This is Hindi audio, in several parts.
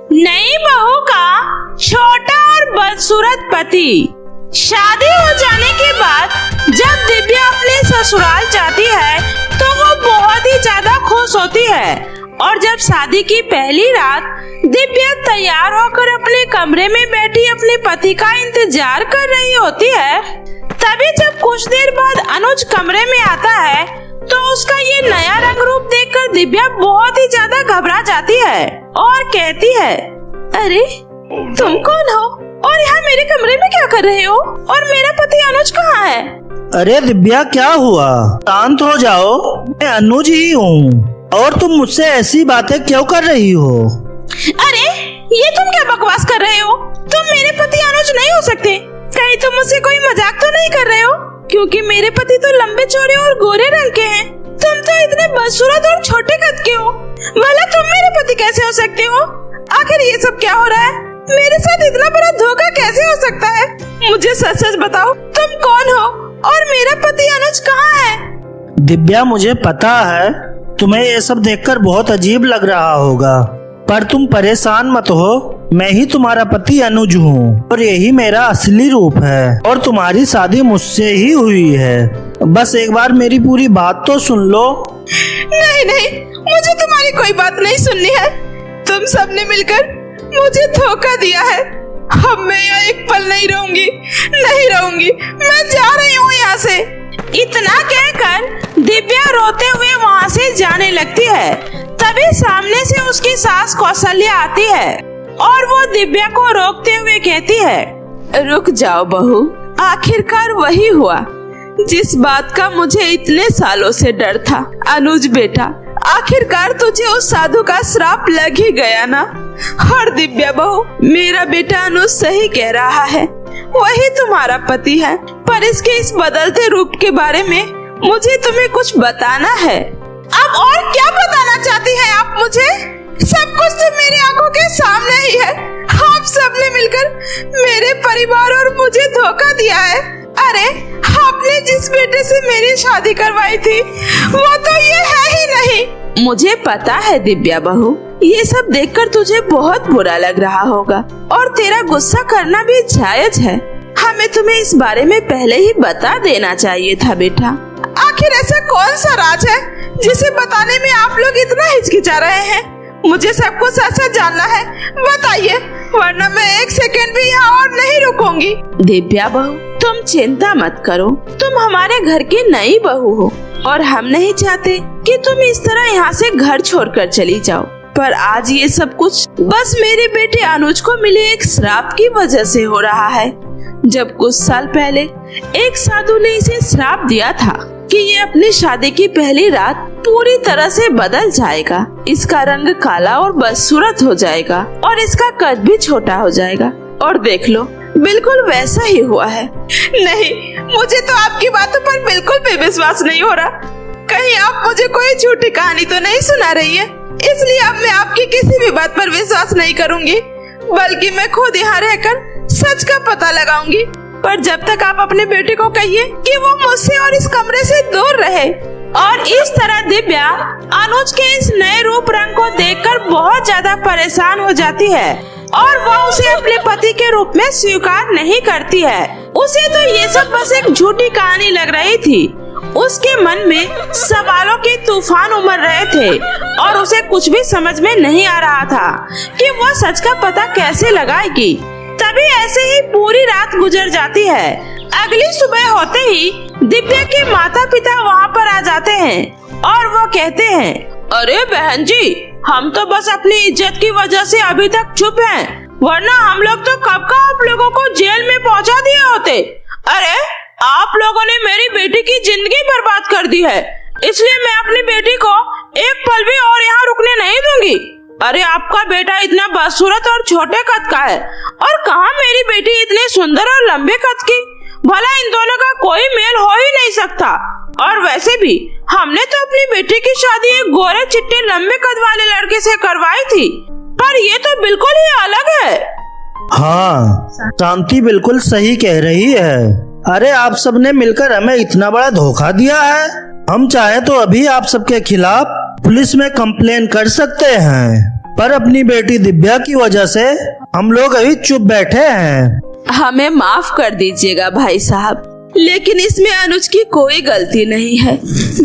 नई बहू का छोटा और बदसूरत पति। शादी हो जाने के बाद जब दिव्या अपने ससुराल जाती है तो वो बहुत ही ज्यादा खुश होती है। और जब शादी की पहली रात दिव्या तैयार होकर अपने कमरे में बैठी अपने पति का इंतजार कर रही होती है, तभी जब कुछ देर बाद अनुज कमरे में आता है तो उसका ये नया रंग रूप देखकर दिव्या बहुत ही ज्यादा घबरा जाती है और कहती है, अरे तुम कौन हो और यहाँ मेरे कमरे में क्या कर रहे हो और मेरा पति अनुज कहाँ है? अरे दिव्या क्या हुआ? शांत हो जाओ, मैं अनुज ही हूँ और तुम मुझसे ऐसी बातें क्यों कर रही हो? अरे ये तुम क्या बकवास कर रहे हो? तुम मेरे पति अनुज नहीं हो सकते। कहीं तुम मुझसे कोई मजाक तो नहीं कर रहे हो? क्योंकि मेरे पति तो लंबे चौड़े और गोरे रंग के हैं। तुम तो इतने बदसूरत और छोटे कद के हो। भला तुम मेरे पति कैसे हो सकते हो? आखिर ये सब क्या हो रहा है? मेरे साथ इतना बड़ा धोखा कैसे हो सकता है? मुझे सच सच बताओ, तुम कौन हो और मेरा पति अनुज कहाँ है? दिव्या मुझे पता है तुम्हें ये सब देखकर बहुत अजीब लग रहा होगा, पर तुम परेशान मत हो। मैं ही तुम्हारा पति अनुज हूँ और यही मेरा असली रूप है और तुम्हारी शादी मुझसे ही हुई है। बस एक बार मेरी पूरी बात तो सुन लो। नहीं नहीं, मुझे तुम्हारी कोई बात नहीं सुननी है। तुम सबने मिलकर मुझे धोखा दिया है। अब मैं यहाँ एक पल नहीं रहूंगी, नहीं रहूंगी। मैं जा रही हूँ यहाँ से। इतना कहकर दिव्या रोते हुए वहाँ से जाने लगती है। तभी सामने से उसकी सास कौशल्या आती है और वो दिव्या को रोकते हुए कहती है, रुक जाओ बहू, आखिरकार वही हुआ जिस बात का मुझे इतने सालों से डर था। अनुज बेटा, आखिरकार तुझे उस साधु का श्राप लग ही गया ना। और दिव्या बहू, मेरा बेटा अनुज सही कह रहा है, वही तुम्हारा पति है। पर इसके इस बदलते रूप के बारे में मुझे तुम्हें कुछ बताना है। अब और क्या बताना चाहती है आप मुझे? सब कुछ तो मेरी आंखों के सामने ही है। आप सबने मिलकर मेरे परिवार और मुझे धोखा दिया है। अरे आपने जिस बेटे से मेरी शादी करवाई थी वो तो ये है ही नहीं। मुझे पता है दिव्या बहू, ये सब देखकर तुझे बहुत बुरा लग रहा होगा और तेरा गुस्सा करना भी जायज है। हमें तुम्हें इस बारे में पहले ही बता देना चाहिए था बेटा। आखिर ऐसा कौन सा राज है जिसे बताने में आप लोग इतना हिचकिचा रहे हैं? मुझे सब कुछ सच सच जानना है, बताइए, वरना मैं एक सेकंड भी यहाँ और नहीं रुकूंगी। दिव्या बहू, तुम चिंता मत करो। तुम हमारे घर की नई बहू हो और हम नहीं चाहते कि तुम इस तरह यहाँ से घर छोड़कर चली जाओ। पर आज ये सब कुछ बस मेरे बेटे अनुज को मिले एक श्राप की वजह से हो रहा है। जब कुछ साल पहले एक साधु ने इसे श्राप दिया था कि ये अपनी शादी की पहली रात पूरी तरह से बदल जाएगा। इसका रंग काला और बदसूरत हो जाएगा और इसका कद भी छोटा हो जाएगा। और देख लो, बिल्कुल वैसा ही हुआ है। नहीं, मुझे तो आपकी बातों पर बिल्कुल भी विश्वास नहीं हो रहा। कहीं आप मुझे कोई झूठी कहानी तो नहीं सुना रही है? इसलिए अब मैं आपकी किसी भी बात पर विश्वास नहीं करूंगी, बल्कि मैं खुद यहाँ रहकर सच का पता लगाऊंगी। पर जब तक आप अपने बेटे को कहिए कि वो मुझसे और इस कमरे से दूर रहे। और इस तरह दिव्या अनुज के इस नए रूप रंग को देखकर बहुत ज्यादा परेशान हो जाती है और वो उसे अपने पति के रूप में स्वीकार नहीं करती है। उसे तो ये सब बस एक झूठी कहानी लग रही थी। उसके मन में सवालों के तूफान उमड़ रहे थे और उसे कुछ भी समझ में नहीं आ रहा था कि वो सच का पता कैसे लगाएगी। तभी ऐसे ही पूरी रात गुजर जाती है। अगली सुबह होते ही दिव्या के माता पिता वहाँ पर आ जाते हैं और वो कहते हैं, अरे बहन जी, हम तो बस अपनी इज्जत की वजह से अभी तक चुप हैं, वरना हम लोग तो कब का आप लोगों को जेल में पहुँचा दिए होते। अरे आप लोगों ने मेरी बेटी की जिंदगी बर्बाद कर दी है, इसलिए मैं अपनी बेटी को एक पल भी और यहाँ रुकने नहीं दूंगी। अरे आपका बेटा इतना बदसूरत और छोटे कद का है और कहाँ मेरी बेटी इतनी सुंदर और लंबे कद की। भला इन दोनों का कोई मेल हो ही नहीं सकता। और वैसे भी हमने तो अपनी बेटी की शादी एक गोरे चिट्टे लंबे कद वाले लड़के से करवाई थी, पर ये तो बिल्कुल ही अलग है। हाँ, शांति बिल्कुल सही कह रही है। अरे आप सबने मिलकर हमें इतना बड़ा धोखा दिया है। हम चाहे तो अभी आप सबके खिलाफ पुलिस में कंप्लेन कर सकते हैं। पर अपनी बेटी दिव्या की वजह से हम लोग अभी चुप बैठे हैं। हमें माफ कर दीजिएगा भाई साहब, लेकिन इसमें अनुज की कोई गलती नहीं है।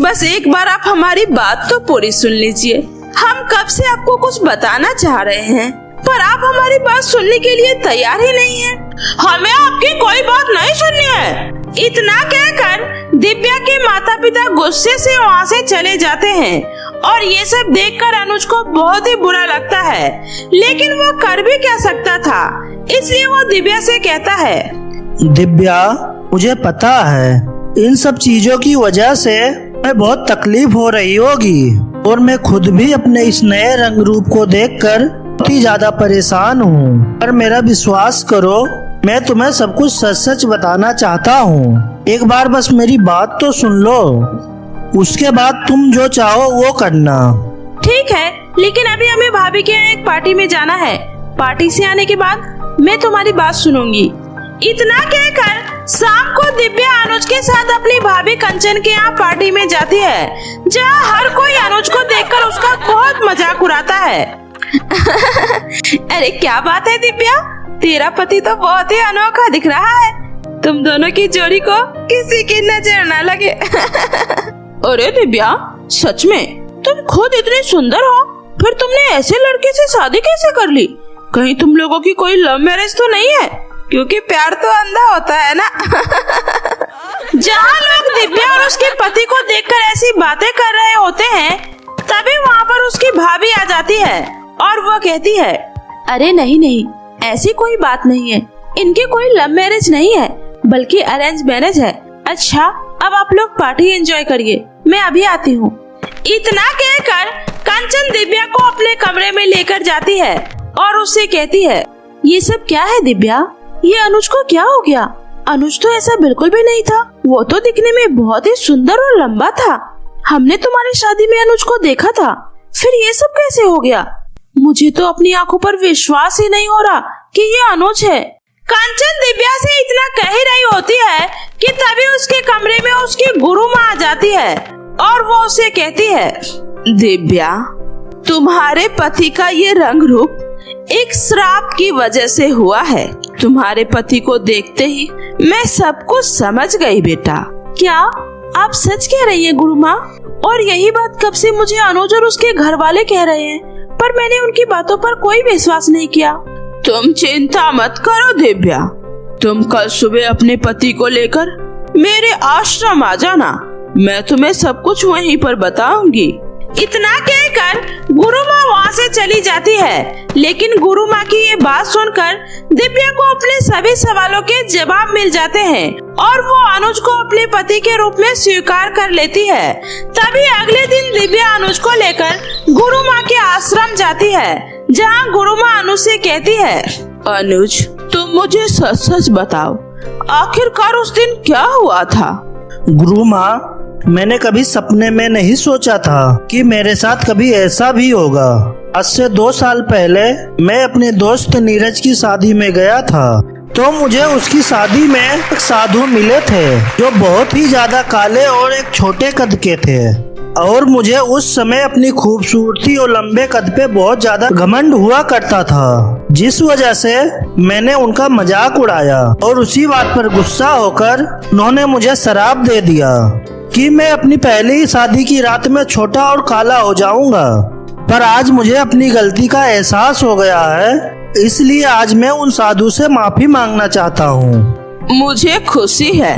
बस एक बार आप हमारी बात तो पूरी सुन लीजिए। हम कब से आपको कुछ बताना चाह रहे हैं, पर आप हमारी बात सुनने के लिए तैयार ही नहीं हैं। हमें आपकी कोई बात नहीं सुननी है। इतना कहकर दिव्या के माता पिता गुस्से से वहाँ से चले जाते हैं और ये सब देखकर अनुज को बहुत ही बुरा लगता है, लेकिन वो कर भी क्या सकता था, इसलिए वो दिव्या से कहता है, दिव्या, मुझे पता है इन सब चीजों की वजह से मैं बहुत तकलीफ हो रही होगी और मैं खुद भी अपने इस नए रंग रूप को देखकर बहुत ही ज्यादा परेशान हूँ। पर मेरा विश्वास करो, मैं तुम्हें सब कुछ सच सच बताना चाहता हूँ। एक बार बस मेरी बात तो सुन लो, उसके बाद तुम जो चाहो वो करना। ठीक है, लेकिन अभी हमें भाभी के यहाँ एक पार्टी में जाना है। पार्टी से आने के बाद मैं तुम्हारी बात सुनूंगी। इतना कहकर शाम को दिव्या अनुज के साथ अपनी भाभी कंचन के यहाँ पार्टी में जाती है, जहाँ हर कोई अनुज को देखकर उसका बहुत मजाक उड़ाता है। अरे क्या बात है दिव्या, तेरा पति तो बहुत ही अनोखा दिख रहा है। तुम दोनों की जोड़ी को किसी की नजर न लगे। अरे दिव्या, सच में तुम खुद इतनी सुंदर हो, फिर तुमने ऐसे लड़के से शादी कैसे कर ली? कहीं तुम लोगों की कोई लव मैरिज तो नहीं है? क्योंकि प्यार तो अंधा होता है ना। जहाँ लोग दिव्या और उसके पति को देखकर ऐसी बातें कर रहे होते हैं, तभी वहाँ पर उसकी भाभी आ जाती है और वो कहती है, अरे नहीं नहीं, ऐसी कोई बात नहीं है। इनकी कोई लव मैरिज नहीं है, बल्कि अरेंज मैरिज है। अच्छा, अब आप लोग पार्टी एंजॉय करिए, मैं अभी आती हूँ। इतना कहकर कंचन दिव्या को अपने कमरे में लेकर जाती है और उससे कहती है, ये सब क्या है दिव्या? ये अनुज को क्या हो गया? अनुज तो ऐसा बिल्कुल भी नहीं था। वो तो दिखने में बहुत ही सुंदर और लंबा था। हमने तुम्हारी शादी में अनुज को देखा था, फिर ये सब कैसे हो गया? मुझे तो अपनी आंखों पर विश्वास ही नहीं हो रहा कि ये अनुज है। कंचन दिव्या से इतना कह ही रही होती है कि तभी उसके कमरे में उसकी गुरु माँ आ जाती है और वो उसे कहती है, दिव्या, तुम्हारे पति का ये रंग रूप एक श्राप की वजह से हुआ है। तुम्हारे पति को देखते ही मैं सब कुछ समझ गई बेटा। क्या आप सच कह रही हैं गुरु माँ? और यही बात कब से मुझे अनुज और उसके घर वाले कह रहे हैं, पर मैंने उनकी बातों पर कोई विश्वास नहीं किया। तुम चिंता मत करो दिव्या, तुम कल सुबह अपने पति को लेकर मेरे आश्रम आ जाना, मैं तुम्हें सब कुछ वहीं पर बताऊंगी। इतना कहकर गुरु माँ वहाँ से चली जाती है, लेकिन गुरु माँ की ये बात सुनकर दिव्या को अपने सभी सवालों के जवाब मिल जाते हैं और वो अनुज को अपने पति के रूप में स्वीकार कर लेती है। तभी अगले दिन दिव्या अनुज को लेकर गुरु माँ के आश्रम जाती है, जहाँ गुरु माँ अनुज से कहती है, अनुज, तुम मुझे सच सच बताओ, आखिरकार उस दिन क्या हुआ था? गुरु माँ, मैंने कभी सपने में नहीं सोचा था कि मेरे साथ कभी ऐसा भी होगा। आज से 2 साल पहले मैं अपने दोस्त नीरज की शादी में गया था, तो मुझे उसकी शादी में एक साधु मिले थे जो बहुत ही ज्यादा काले और एक छोटे कद के थे, और मुझे उस समय अपनी खूबसूरती और लंबे कद पे बहुत ज्यादा घमंड हुआ करता था, जिस वजह से मैंने उनका मजाक उड़ाया और उसी बात पर गुस्सा होकर उन्होंने मुझे श्राप दे दिया कि मैं अपनी पहली शादी की रात में छोटा और काला हो जाऊंगा। पर आज मुझे अपनी गलती का एहसास हो गया है, इसलिए आज मैं उन साधु से माफी मांगना चाहता हूँ। मुझे खुशी है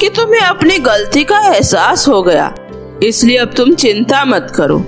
कि तुम्हें अपनी गलती का एहसास हो गया, इसलिए अब तुम चिंता मत करो।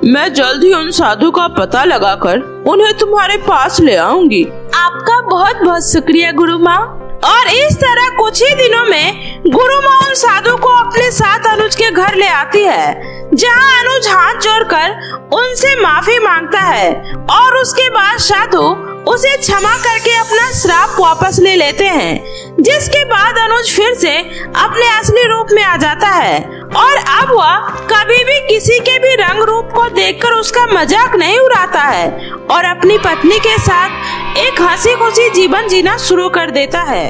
मैं जल्द ही उन साधु का पता लगाकर उन्हें तुम्हारे पास ले आऊंगी। आपका बहुत बहुत शुक्रिया गुरु माँ। और इस तरह कुछ ही दिनों में गुरु माँ उन साधु को अपने साथ अनुज के घर ले आती है, जहाँ अनुज हाथ जोड़कर उनसे माफी मांगता है और उसके बाद साधु उसे क्षमा करके अपना श्राप वापस ले लेते हैं, जिसके बाद अनुज फिर से अपने असली रूप में आ जाता है और अब वह कभी भी किसी के भी रंग रूप को देखकर उसका मजाक नहीं उड़ाता है और अपनी पत्नी के साथ एक हंसी खुशी जीवन जीना शुरू कर देता है।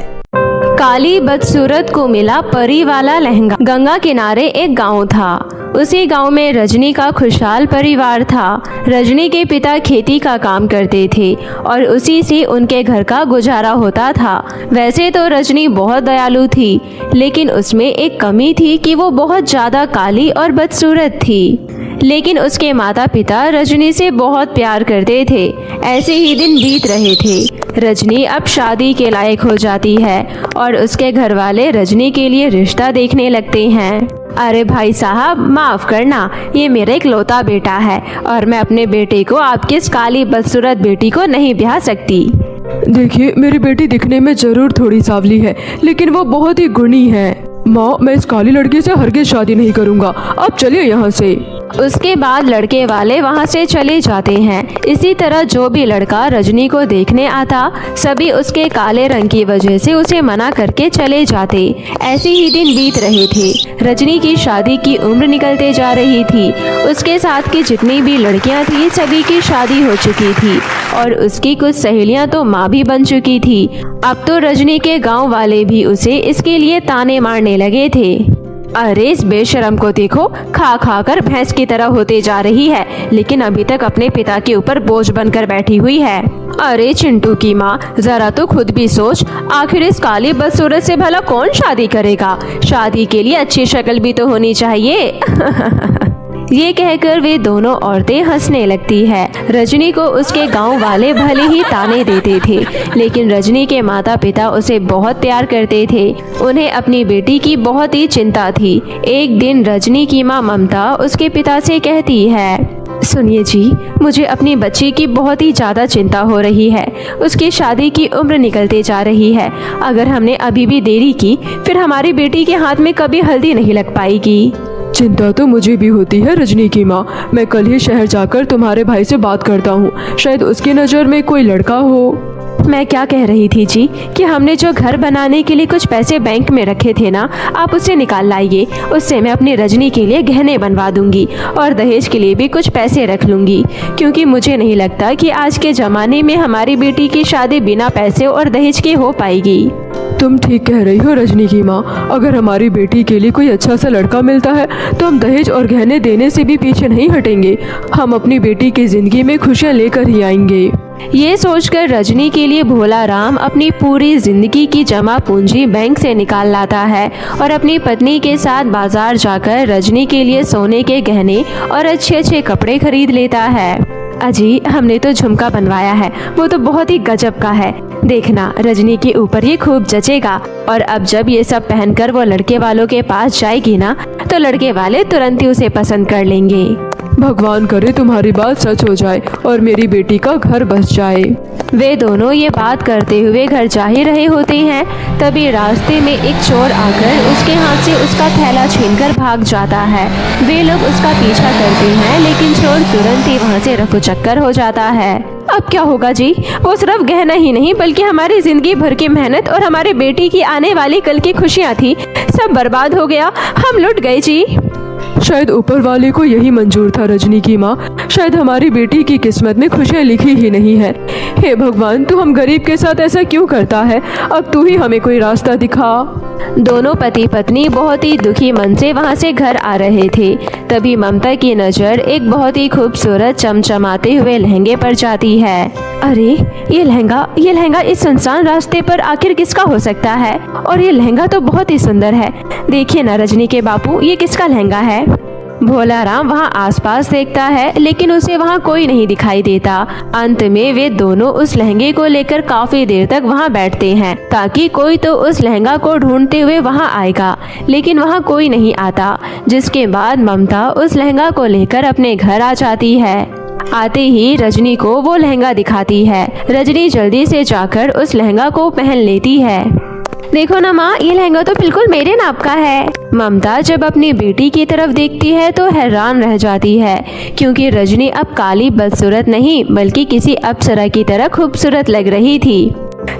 काली बदसूरत को मिला परी वाला लहंगा। गंगा किनारे एक गांव था। उसी गांव में रजनी का खुशहाल परिवार था। रजनी के पिता खेती का काम करते थे और उसी से उनके घर का गुजारा होता था। वैसे तो रजनी बहुत दयालु थी, लेकिन उसमें एक कमी थी कि वो बहुत ज़्यादा काली और बदसूरत थी। लेकिन उसके माता पिता रजनी से बहुत प्यार करते थे। ऐसे ही दिन बीत रहे थे। रजनी अब शादी के लायक हो जाती है और उसके घर वाले रजनी के लिए रिश्ता देखने लगते हैं। अरे भाई साहब, माफ करना, ये मेरा इकलौता बेटा है और मैं अपने बेटे को आपकी इस काली बदसूरत बेटी को नहीं ब्याह सकती। देखिए, मेरी बेटी दिखने में जरूर थोड़ी सांवली है, लेकिन वो बहुत ही गुणी है। माँ, मैं इस काली लड़की से हरगिज शादी नहीं करूँगा। आप चलिए यहाँ से। उसके बाद लड़के वाले वहाँ से चले जाते हैं। इसी तरह जो भी लड़का रजनी को देखने आता, सभी उसके काले रंग की वजह से उसे मना करके चले जाते। ऐसे ही दिन बीत रहे थे। रजनी की शादी की उम्र निकलते जा रही थी। उसके साथ की जितनी भी लड़कियां थी, सभी की शादी हो चुकी थी और उसकी कुछ सहेलियां तो माँ भी बन चुकी थी। अब तो रजनी के गाँव वाले भी उसे इसके लिए ताने मारने लगे थे। अरे इस बेशरम को देखो, खा खा कर भैंस की तरह होते जा रही है, लेकिन अभी तक अपने पिता के ऊपर बोझ बनकर बैठी हुई है। अरे चिंटू की माँ, जरा तो खुद भी सोच, आखिर इस काली बदसूरत से भला कौन शादी करेगा? शादी के लिए अच्छी शक्ल भी तो होनी चाहिए। ये कहकर वे दोनों औरतें हंसने लगती है। रजनी को उसके गांव वाले भले ही ताने देते थे, लेकिन रजनी के माता पिता उसे बहुत प्यार करते थे। उन्हें अपनी बेटी की बहुत ही चिंता थी। एक दिन रजनी की माँ ममता उसके पिता से कहती है, सुनिए जी, मुझे अपनी बच्ची की बहुत ही ज़्यादा चिंता हो रही है। उसकी शादी की उम्र निकलते जा रही है। अगर हमने अभी भी देरी की, फिर हमारी बेटी के हाथ में कभी हल्दी नहीं लग पाएगी। चिंता तो मुझे भी होती है रजनी की माँ। मैं कल ही शहर जाकर तुम्हारे भाई से बात करता हूँ, शायद उसकी नज़र में कोई लड़का हो। मैं क्या कह रही थी जी, कि हमने जो घर बनाने के लिए कुछ पैसे बैंक में रखे थे ना, आप उसे निकाल लाइए। उससे मैं अपनी रजनी के लिए गहने बनवा दूंगी और दहेज के लिए भी कुछ पैसे रख लूंगी, क्योंकि मुझे नहीं लगता कि आज के ज़माने में हमारी बेटी की शादी बिना पैसे और दहेज के हो पाएगी। तुम ठीक कह रही हो रजनी की माँ। अगर हमारी बेटी के लिए कोई अच्छा सा लड़का मिलता है तो हम दहेज और गहने देने से भी पीछे नहीं हटेंगे। हम अपनी बेटी की जिंदगी में खुशियाँ लेकर ही आएंगे। ये सोचकर रजनी के लिए भोला राम अपनी पूरी जिंदगी की जमा पूंजी बैंक से निकाल लाता है और अपनी पत्नी के साथ बाजार जाकर रजनी के लिए सोने के गहने और अच्छे अच्छे कपड़े खरीद लेता है। अजी, हमने तो झुमका बनवाया है, वो तो बहुत ही गजब का है। देखना, रजनी के ऊपर ये खूब जचेगा। और अब जब ये सब पहनकर वो लड़के वालों के पास जाएगी ना, तो लड़के वाले तुरंत ही उसे पसंद कर लेंगे। भगवान करे तुम्हारी बात सच हो जाए और मेरी बेटी का घर बस जाए। वे दोनों ये बात करते हुए घर जा ही रहे होते हैं, तभी रास्ते में एक चोर आकर उसके हाथ से उसका थैला छीनकर भाग जाता है। वे लोग उसका पीछा करते हैं, लेकिन चोर तुरंत ही वहाँ से रफू चक्कर हो जाता है। अब क्या होगा जी? वो सिर्फ गहना ही नहीं, बल्कि हमारी जिंदगी भर की मेहनत और हमारी बेटी की आने वाली कल की खुशियाँ थी, सब बर्बाद हो गया। हम लुट गए जी। शायद ऊपर वाले को यही मंजूर था रजनी की माँ। शायद हमारी बेटी की किस्मत में खुशियाँ लिखी ही नहीं है। हे भगवान, तू हम गरीब के साथ ऐसा क्यों करता है? अब तू ही हमें कोई रास्ता दिखा। दोनों पति पत्नी बहुत ही दुखी मन से वहाँ से घर आ रहे थे। तभी ममता की नज़र एक बहुत ही खूबसूरत चमचमाते हुए लहंगे पर जाती है। अरे ये लहंगा इस सुनसान रास्ते पर आखिर किसका हो सकता है? और ये लहंगा तो बहुत ही सुंदर है। देखिए ना रजनी के बापू, ये किसका लहंगा है? भोला राम वहाँ आसपास देखता है, लेकिन उसे वहाँ कोई नहीं दिखाई देता। अंत में वे दोनों उस लहंगे को लेकर काफी देर तक वहाँ बैठते हैं, ताकि कोई तो उस लहंगा को ढूंढते हुए वहाँ आएगा, लेकिन वहाँ कोई नहीं आता। जिसके बाद ममता उस लहंगा को लेकर अपने घर आ जाती है। आते ही रजनी को वो लहंगा दिखाती है। रजनी जल्दी से जाकर उस लहंगा को पहन लेती है। देखो ना माँ, ये लहंगा तो बिल्कुल मेरे नाप का है। ममता जब अपनी बेटी की तरफ देखती है तो हैरान रह जाती है, क्योंकि रजनी अब काली बदसूरत नहीं बल्कि किसी अप्सरा की तरह खूबसूरत लग रही थी।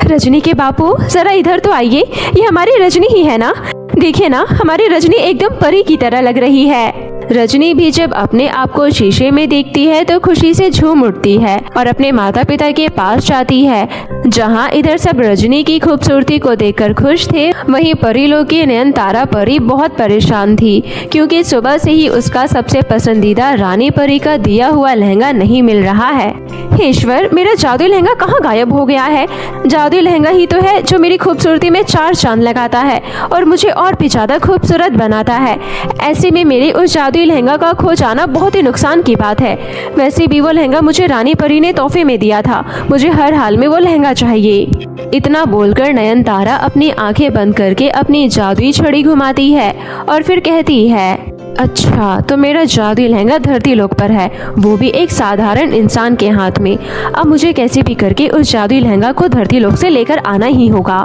रजनी के बापू, जरा इधर तो आइए, ये हमारी रजनी ही है ना? देखिए ना, हमारी रजनी एकदम परी की तरह लग रही है। रजनी भी जब अपने आप को शीशे में देखती है तो खुशी से झूम उठती है और अपने माता पिता के पास जाती है। जहाँ इधर सब रजनी की खूबसूरती को देखकर खुश थे, वहीं परीलोक की नयनतारा परी बहुत परेशान थी क्योंकि सुबह से ही उसका सबसे पसंदीदा रानी परी का दिया हुआ लहंगा नहीं मिल रहा है। हे ईश्वर, मेरा जादुई लहंगा कहाँ गायब हो गया है? जादुई लहंगा ही तो है जो मेरी खूबसूरती में 4 चांद लगाता है और मुझे और भी ज्यादा खूबसूरत बनाता है। ऐसे में मेरे उस जादुई लहंगा का खो जाना बहुत ही नुकसान की बात है। वैसे भी वो लहंगा मुझे रानी परी ने तोहफे में दिया था, मुझे हर हाल में वो लहंगा चाहिए। इतना बोलकर नयनतारा अपनी आंखें बंद करके अपनी जादुई छड़ी घुमाती है और फिर कहती है, अच्छा तो मेरा जादुई लहंगा धरती लोक पर है, वो भी एक साधारण इंसान के हाथ में। अब मुझे कैसे भी करके उस जादुई लहंगा को धरती लोक से लेकर आना ही होगा।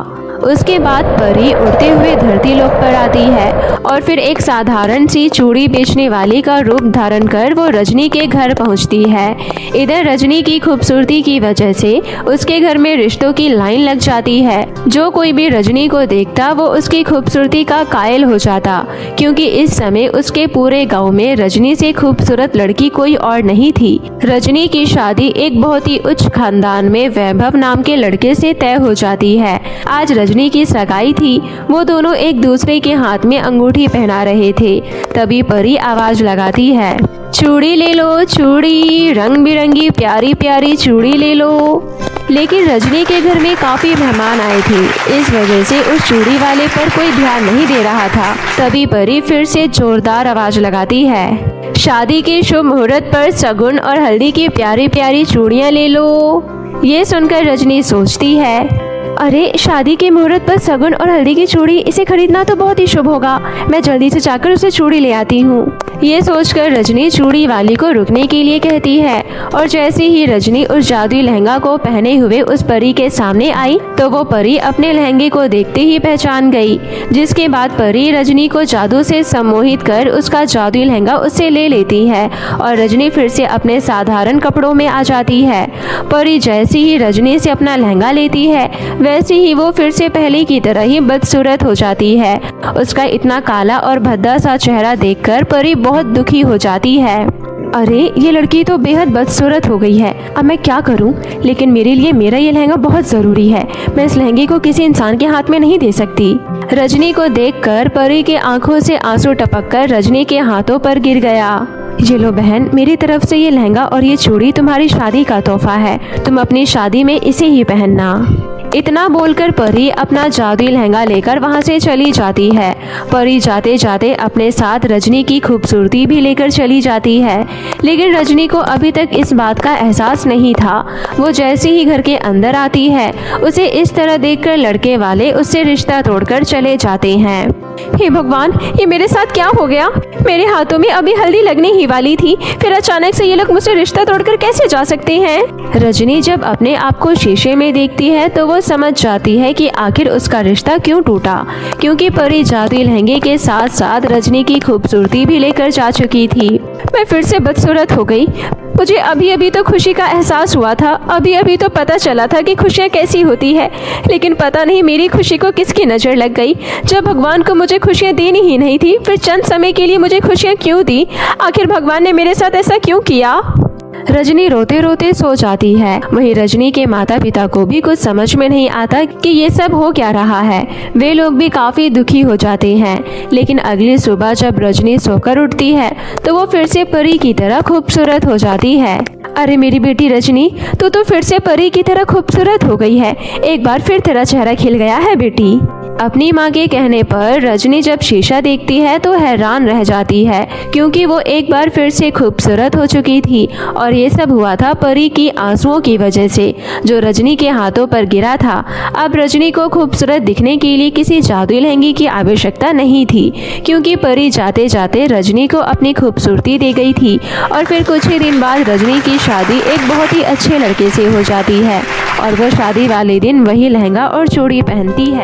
उसके बाद परी उड़ते हुए धरती लोक पर आती है और फिर एक साधारण सी चूड़ी बेचने वाली का रूप धारण कर वो रजनी के घर पहुंचती है। इधर रजनी की खूबसूरती की वजह से उसके घर में रिश्तों की लाइन लग जाती है। जो कोई भी रजनी को देखता वो उसकी खूबसूरती का कायल हो जाता, क्योंकि इस समय उसके पूरे गांव में रजनी से खूबसूरत लड़की कोई और नहीं थी। रजनी की शादी एक बहुत ही उच्च खानदान में वैभव नाम के लड़के से तय हो जाती है। आज रजनी की सगाई थी। वो दोनों एक दूसरे के हाथ में अंगूठी पहना रहे थे। तभी परी आवाज लगाती है, चूड़ी ले लो चूड़ी, रंग बिरंगी प्यारी प्यारी चूड़ी ले लो। लेकिन रजनी के घर में काफी मेहमान आए थे, इस वजह से उस चूड़ी वाले पर कोई ध्यान नहीं दे रहा था। तभी परी फिर से जोरदार आवाज लगाती है, शादी के शुभ मुहूर्त पर सगुन और हल्दी की प्यारी प्यारी चूड़ियाँ ले लो। ये सुनकर रजनी सोचती है, अरे शादी के मुहूर्त पर सगुन और हल्दी की चूड़ी, इसे खरीदना तो बहुत ही शुभ होगा। मैं जल्दी से जाकर उसे चूड़ी ले आती हूँ। ये सोचकर रजनी चूड़ी वाली को रुकने के लिए कहती है और जैसे ही रजनी उस जादुई लहंगा को पहने हुए उस परी के सामने आई तो वो परी अपने लहंगे को देखते ही पहचान गई। जिसके बाद परी रजनी को जादू से सम्मोहित कर उसका जादुई लहंगा उससे ले लेती है और रजनी फिर से अपने साधारण कपड़ों में आ जाती है। परी जैसे ही रजनी से अपना लहंगा लेती है वैसे ही वो फिर से पहले की तरह ही बदसूरत हो जाती है। उसका इतना काला और भद्दा सा चेहरा देखकर परी बहुत दुखी हो जाती है। अरे ये लड़की तो बेहद बदसूरत हो गई है, अब मैं क्या करूं? लेकिन मेरे लिए मेरा ये लहंगा बहुत जरूरी है। मैं इस लहंगे को किसी इंसान के हाथ में नहीं दे सकती। रजनी को देखकर परी के आंखों से आंसू टपककर रजनी के हाथों पर गिर गया। ये लो बहन, मेरी तरफ से ये लहंगा और ये चूड़ी तुम्हारी शादी का तोहफा है। तुम अपनी शादी में इसे ही पहनना। इतना बोलकर परी अपना जादुई लहंगा लेकर वहाँ से चली जाती है। परी जाते जाते अपने साथ रजनी की खूबसूरती भी लेकर चली जाती है, लेकिन रजनी को अभी तक इस बात का एहसास नहीं था। वो जैसे ही घर के अंदर आती है उसे इस तरह देखकर लड़के वाले उससे रिश्ता तोड़कर चले जाते हैं। हे भगवान, ये मेरे साथ क्या हो गया? मेरे हाथों में अभी हल्दी लगने ही वाली थी, फिर अचानक से ये लोग मुझसे रिश्ता तोड़कर कैसे जा सकते हैं? रजनी जब अपने आप को शीशे में देखती है तो वो समझ जाती है कि आखिर उसका रिश्ता क्यों टूटा, क्योंकि परी जादुई लहंगे के साथ साथ रजनी की खूबसूरती भी लेकर जा चुकी थी। मैं फिर से बदसूरत हो गई। मुझे अभी अभी तो खुशी का एहसास हुआ था, अभी अभी तो पता चला था कि खुशियाँ कैसी होती है, लेकिन पता नहीं मेरी खुशी को किसकी नज़र लग गई। जब भगवान को मुझे खुशियाँ देनी ही नहीं थी, फिर चंद समय के लिए मुझे खुशियाँ क्यों दी? आखिर भगवान ने मेरे साथ ऐसा क्यों किया? रजनी रोते रोते सो जाती है। वहीं रजनी के माता पिता को भी कुछ समझ में नहीं आता कि ये सब हो क्या रहा है। वे लोग भी काफी दुखी हो जाते हैं। लेकिन अगली सुबह जब रजनी सोकर उठती है तो वो फिर से परी की तरह खूबसूरत हो जाती है। अरे मेरी बेटी रजनी, तू तो फिर से परी की तरह खूबसूरत हो गई है। एक बार फिर तेरा चेहरा खिल गया है बेटी। अपनी माँ के कहने पर रजनी जब शीशा देखती है तो हैरान रह जाती है, क्योंकि वो एक बार फिर से खूबसूरत हो चुकी थी और ये सब हुआ था परी की आंसुओं की वजह से जो रजनी के हाथों पर गिरा था। अब रजनी को खूबसूरत दिखने के लिए किसी जादुई लहंगे की आवश्यकता नहीं थी, क्योंकि परी जाते जाते रजनी को अपनी खूबसूरती दे गई थी। और फिर कुछ ही दिन बाद रजनी की शादी एक बहुत ही अच्छे लड़के से हो जाती है और वो शादी वाले दिन वही लहंगा और चूड़ी पहनती है।